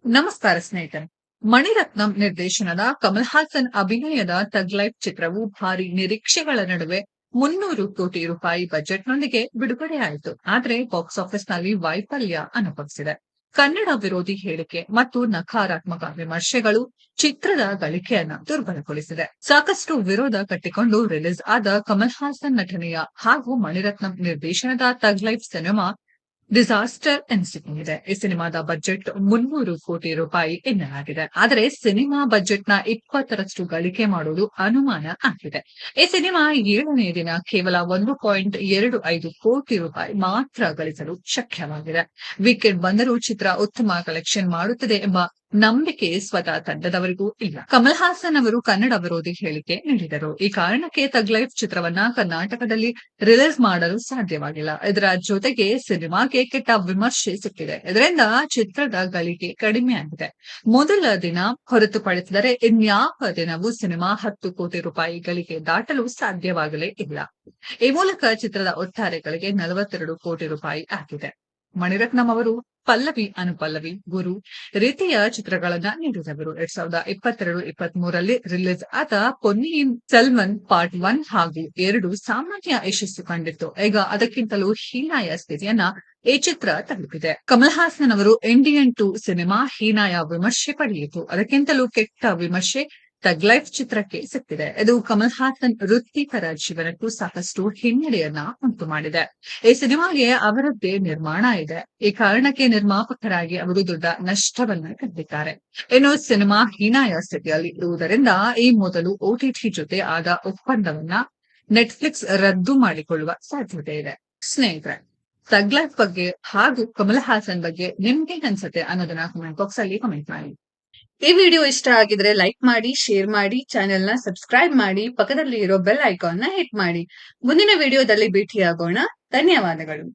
ನಮಸ್ಕಾರ ಸ್ನೇಹಿತರೆ. ಮಣಿರತ್ನಂ ನಿರ್ದೇಶನದ ಕಮಲ್ ಹಾಸನ್ ಅಭಿನಯದ ಥಗ್ ಲೈಫ್ ಚಿತ್ರವು ಭಾರಿ ನಿರೀಕ್ಷೆಗಳ ನಡುವೆ 300 ಕೋಟಿ ರೂಪಾಯಿ ಬಜೆಟ್ನೊಂದಿಗೆ ಬಿಡುಗಡೆಯಾಯಿತು. ಆದರೆ ಬಾಕ್ಸ್ ಆಫೀಸ್ನಲ್ಲಿ ವೈಫಲ್ಯ ಅನುಭವಿಸಿದೆ. ಕನ್ನಡ ವಿರೋಧಿ ಹೇಳಿಕೆ ಮತ್ತು ನಕಾರಾತ್ಮಕ ವಿಮರ್ಶೆಗಳು ಚಿತ್ರದ ಗಳಿಕೆಯನ್ನ ದುರ್ಬಲಗೊಳಿಸಿದೆ. ಸಾಕಷ್ಟು ವಿರೋಧ ಕಟ್ಟಿಕೊಂಡು ರಿಲೀಸ್ ಆದ ಕಮಲ್ ಹಾಸನ್ ನಟನೆಯ ಹಾಗೂ ಮಣಿರತ್ನಂ ನಿರ್ದೇಶನದ ಥಗ್ ಲೈಫ್ ಸಿನಿಮಾ ಡಿಸಾಸ್ಟರ್ ಎನಿಸಿಕೊಂಡಿದೆ. ಈ ಸಿನಿಮಾದ ಬಜೆಟ್ 300 ಕೋಟಿ ರೂಪಾಯಿ ಎನ್ನಲಾಗಿದೆ. ಆದರೆ ಸಿನಿಮಾ ಬಜೆಟ್ನ 20ರಷ್ಟು ಗಳಿಕೆ ಮಾಡುವುದು ಅನುಮಾನ ಆಗಿದೆ. ಈ ಸಿನಿಮಾ 7ನೇ ದಿನ ಕೇವಲ 1.25 ಕೋಟಿ ರೂಪಾಯಿ ಮಾತ್ರ ಗಳಿಸಲು ಶಕ್ಯವಾಗಿದೆ. ವೀಕೆಂಡ್ ಬಂದರೂ ಚಿತ್ರ ಉತ್ತಮ ಕಲೆಕ್ಷನ್ ಮಾಡುತ್ತದೆ ಎಂಬ ನಂಬಿಕೆ ಸ್ವತಃ ತಂಡದವರಿಗೂ ಇಲ್ಲ. ಕಮಲ್ ಹಾಸನ್ ಅವರು ಕನ್ನಡ ವಿರೋಧಿ ಹೇಳಿಕೆ ನೀಡಿದರು. ಈ ಕಾರಣಕ್ಕೆ ಥಗ್ ಲೈಫ್ ಚಿತ್ರವನ್ನ ಕರ್ನಾಟಕದಲ್ಲಿ ರಿಲೀಸ್ ಮಾಡಲು ಸಾಧ್ಯವಾಗಿಲ್ಲ. ಇದರ ಜೊತೆಗೆ ಸಿನಿಮಾಗೆ ಕೆಟ್ಟ ವಿಮರ್ಶೆ ಸಿಕ್ಕಿದೆ. ಇದರಿಂದ ಚಿತ್ರದ ಗಳಿಕೆ ಕಡಿಮೆಯಾಗಿದೆ. ಮೊದಲ ದಿನ ಹೊರತುಪಡಿಸಿದರೆ ಇನ್ಯಾವ ದಿನವೂ ಸಿನಿಮಾ 10 ಕೋಟಿ ರೂಪಾಯಿ ಗಳಿಕೆ ದಾಟಲು ಸಾಧ್ಯವಾಗಲೇ ಇಲ್ಲ. ಈ ಮೂಲಕ ಚಿತ್ರದ ಒಟ್ಟಾರೆ ಗಳಿಕೆ 42 ಕೋಟಿ ರೂಪಾಯಿ ಆಗಿದೆ. ಮಣಿರತ್ನಂ ಅವರು ಪಲ್ಲವಿ ಅನುಪಲ್ಲವಿ, ಗುರು ರೀತಿಯ ಚಿತ್ರಗಳನ್ನ ನೀಡಿದವರು. 2022-23ರಲ್ಲಿ ರಿಲೀಸ್ ಆದ ಪೊನ್ನಿಯಿನ್ ಸೆಲ್ವನ್ ಪಾರ್ಟ್ 1 ಹಾಗೂ 2 ಸಾಮಾನ್ಯ ಯಶಸ್ಸು ಕಂಡಿತ್ತು. ಈಗ ಅದಕ್ಕಿಂತಲೂ ಹೀನಾಯ ಸ್ಥಿತಿಯನ್ನ ಈ ಚಿತ್ರ ತಲುಪಿದೆ. ಕಮಲ್ ಹಾಸನ್ ಅವರು ಇಂಡಿಯನ್ 2 ಸಿನಿಮಾ ಹೀನಾಯ ವಿಮರ್ಶೆ ಪಡೆಯಿತು. ಅದಕ್ಕಿಂತಲೂ ಕೆಟ್ಟ ವಿಮರ್ಶೆ ಥಗ್ ಲೈಫ್ ಚಿತ್ರಕ್ಕೆ ಸಿಕ್ಕಿದೆ. ಇದು ಕಮಲ್ ಹಾಸನ್ ವೃತ್ತಿಪರ ಜೀವನಕ್ಕೂ ಸಾಕಷ್ಟು ಹಿನ್ನಡೆಯನ್ನ ಉಂಟು ಮಾಡಿದೆ. ಈ ಸಿನಿಮಾಗೆ ಅವರದ್ದೇ ನಿರ್ಮಾಣ ಇದೆ. ಈ ಕಾರಣಕ್ಕೆ ನಿರ್ಮಾಪಕರಾಗಿ ಅವರು ದೊಡ್ಡ ನಷ್ಟವನ್ನ ಕಂಡಿದ್ದಾರೆ. ಇನ್ನು ಸಿನಿಮಾ ಹೀನಾಯ ಸ್ಥಿತಿಯಲ್ಲಿ ಇರುವುದರಿಂದ ಈ ಮೊದಲು OTT ಜೊತೆ ಆದ ಒಪ್ಪಂದವನ್ನ ನೆಟ್ಫ್ಲಿಕ್ಸ್ ರದ್ದು ಮಾಡಿಕೊಳ್ಳುವ ಸಾಧ್ಯತೆ ಇದೆ. ಸ್ನೇಹಿತರೆ, ಥಗ್ ಲೈಫ್ ಬಗ್ಗೆ ಹಾಗೂ ಕಮಲ್ ಹಾಸನ್ ಬಗ್ಗೆ ನಿಮ್ಗೆ ಅನ್ಸುತ್ತೆ ಅನ್ನೋದನ್ನ ಕಮೆಂಟ್ ಬಾಕ್ಸ್ ಅಲ್ಲಿ ಕಮೆಂಟ್ ಮಾಡಿ. ಈ ವಿಡಿಯೋ ಇಷ್ಟ ಆಗಿದ್ರೆ ಲೈಕ್ ಮಾಡಿ, ಶೇರ್ ಮಾಡಿ, ಚಾನೆಲ್ ನ ಸಬ್ಸ್ಕ್ರೈಬ್ ಮಾಡಿ, ಪಕ್ಕದಲ್ಲಿ ಇರೋ ಬೆಲ್ ಐಕಾನ್ ನ ಹಿಟ್ ಮಾಡಿ. ಮುಂದಿನ ವಿಡಿಯೋದಲ್ಲಿ ಭೇಟಿಯಾಗೋಣ. ಧನ್ಯವಾದಗಳು.